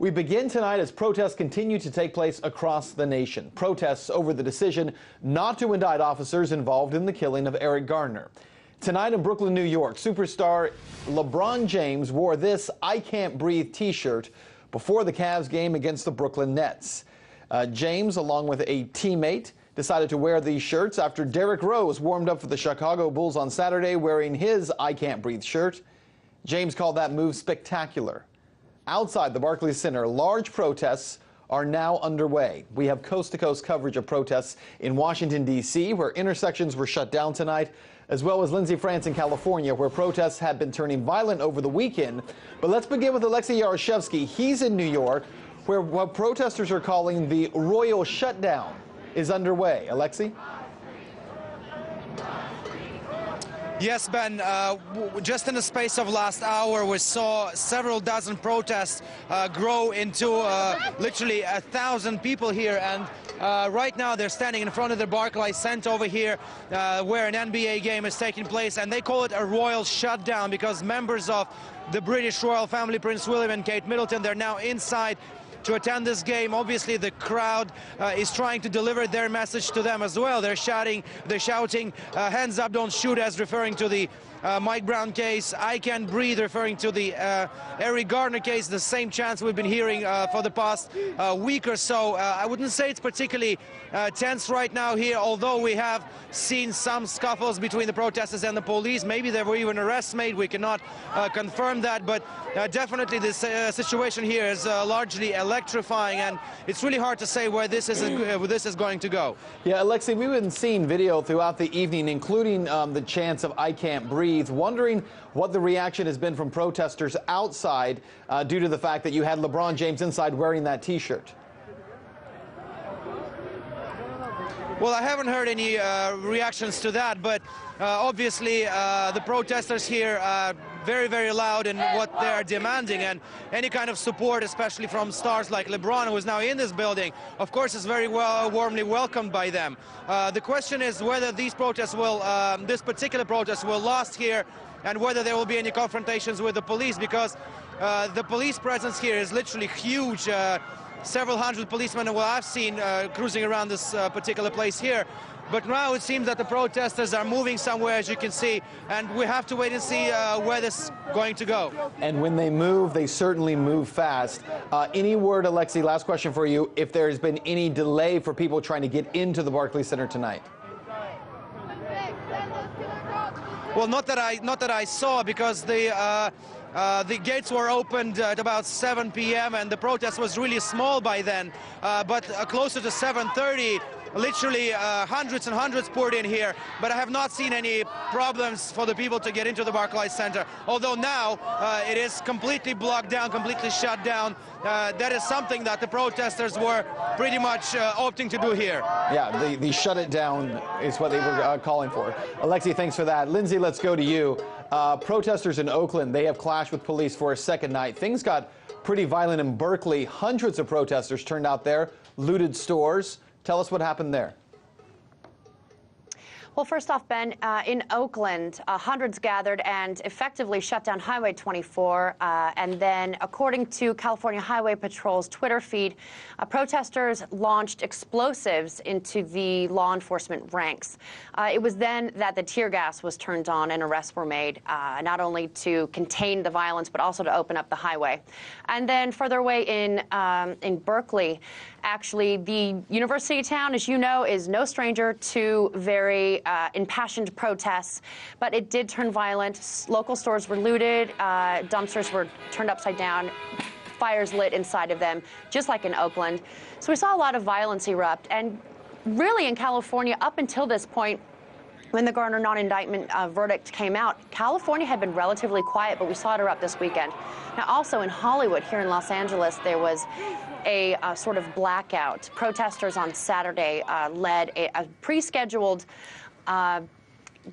We begin tonight as protests continue to take place across the nation. Protests over the decision not to indict officers involved in the killing of Eric Garner. Tonight in Brooklyn, New York, superstar LeBron James wore this "I Can't Breathe" t-shirt before the Cavs game against the Brooklyn Nets. James, along with a teammate, decided to wear these shirts after Derrick Rose warmed up for the Chicago Bulls on Saturday wearing his "I Can't Breathe" shirt. James called that move spectacular. Outside the Barclays Center, large protests are now underway. We have coast-to-coast coverage of protests in Washington, D.C., where intersections were shut down tonight, as well as Lindsay, France, in California, where protests have been turning violent over the weekend. But let's begin with Alexey Yaroshevsky. He's in New York, where what protesters are calling the royal shutdown is underway. Alexey? Yes, Ben, just in the space of last hour, we saw several dozen protests grow into literally 1,000 people here. And right now they're standing in front of the Barclays Center over here where an NBA game is taking place. And they call it a royal shutdown because members of the British royal family, Prince William and Kate Middleton, they're now inside to attend this game. Obviously, the crowd is trying to deliver their message to them as well. They're shouting, hands up, don't shoot, as referring to the Mike Brown case. I Can't Breathe, referring to the Eric Garner case, the same chants we've been hearing for the past week or so. I wouldn't say it's particularly tense right now here, although we have seen some scuffles between the protesters and the police. Maybe there were even arrests made. We cannot confirm that, but definitely this situation here is largely electrifying, and it's really hard to say where this is going to go. Yeah, Alexey, we've been seeing video throughout the evening, including the chants of "I Can't Breathe." Wondering what the reaction has been from protesters outside due to the fact that you had LeBron James inside wearing that t-shirt. Well, I haven't heard any reactions to that, but obviously the protesters here are very, very loud in what they are demanding, and any kind of support, especially from stars like LeBron, who is now in this building, of course, is very warmly welcomed by them. The question is whether these protests will, this particular protest will last here, and whether there will be any confrontations with the police, because the police presence here is literally huge. Several hundred policemen who I've seen cruising around this particular place here. But now it seems that the protesters are moving somewhere, as you can see, and we have to wait and see where this is going to go. And when they move, they certainly move fast. Any word, Alexey, last question for you, if there's been any delay for people trying to get into the Barclays Center tonight? Well, not that I saw, because the gates were opened at about 7 p.m. and the protest was really small by then. But closer to 7:30, literally hundreds and hundreds poured in here. But I have not seen any problems for the people to get into the Barclays Center. Although now it is completely blocked down, completely shut down. That is something that the protesters were pretty much opting to do here. Yeah, the shut it down is what they were calling for. Alexey, thanks for that. Lindsay, let's go to you. Protesters in Oakland, they have clashed with police for a second night. Things got pretty violent in Berkeley. Hundreds of protesters turned out there, looted stores. Tell us what happened there. Well, first off, Ben, in Oakland, hundreds gathered and effectively shut down Highway 24. And then, according to California Highway Patrol's Twitter feed, protesters launched explosives into the law enforcement ranks. It was then that the tear gas was turned on and arrests were made, not only to contain the violence, but also to open up the highway. And then further away in Berkeley, actually, the University town, as you know, is no stranger to very impassioned protests, but it did turn violent. Local stores were looted, dumpsters were turned upside down, fires lit inside of them, just like in Oakland. So we saw a lot of violence erupt, and really in California, up until this point, when the Garner non-indictment verdict came out, California had been relatively quiet, but we saw it erupt this weekend. Now, also in Hollywood, here in Los Angeles, there was a sort of blackout. Protesters on Saturday led a pre-scheduled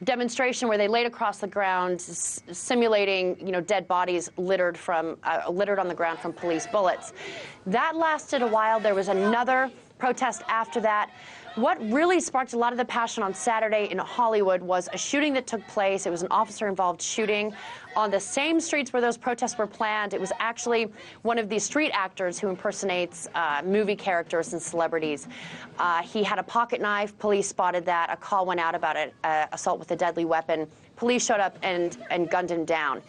demonstration where they laid across the ground, simulating, dead bodies littered on the ground from police bullets. That lasted a while. There was another protest after that. What really sparked a lot of the passion on Saturday in Hollywood was a shooting that took place. It was an officer-involved shooting on the same streets where those protests were planned. It was actually one of the street actors who impersonates movie characters and celebrities. He had a pocket knife. Police spotted that. A call went out about an assault with a deadly weapon. Police showed up and gunned him down.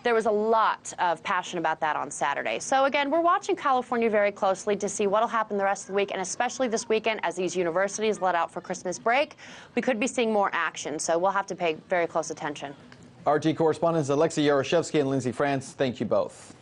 There was a lot of passion about that on Saturday. So again, we're watching California very closely to see what will happen the rest of the week, and especially this weekend as these universities let out for Christmas break. We could be seeing more action, so we'll have to pay very close attention. RT correspondents Alexey Yaroshevsky and Lindsay France, thank you both.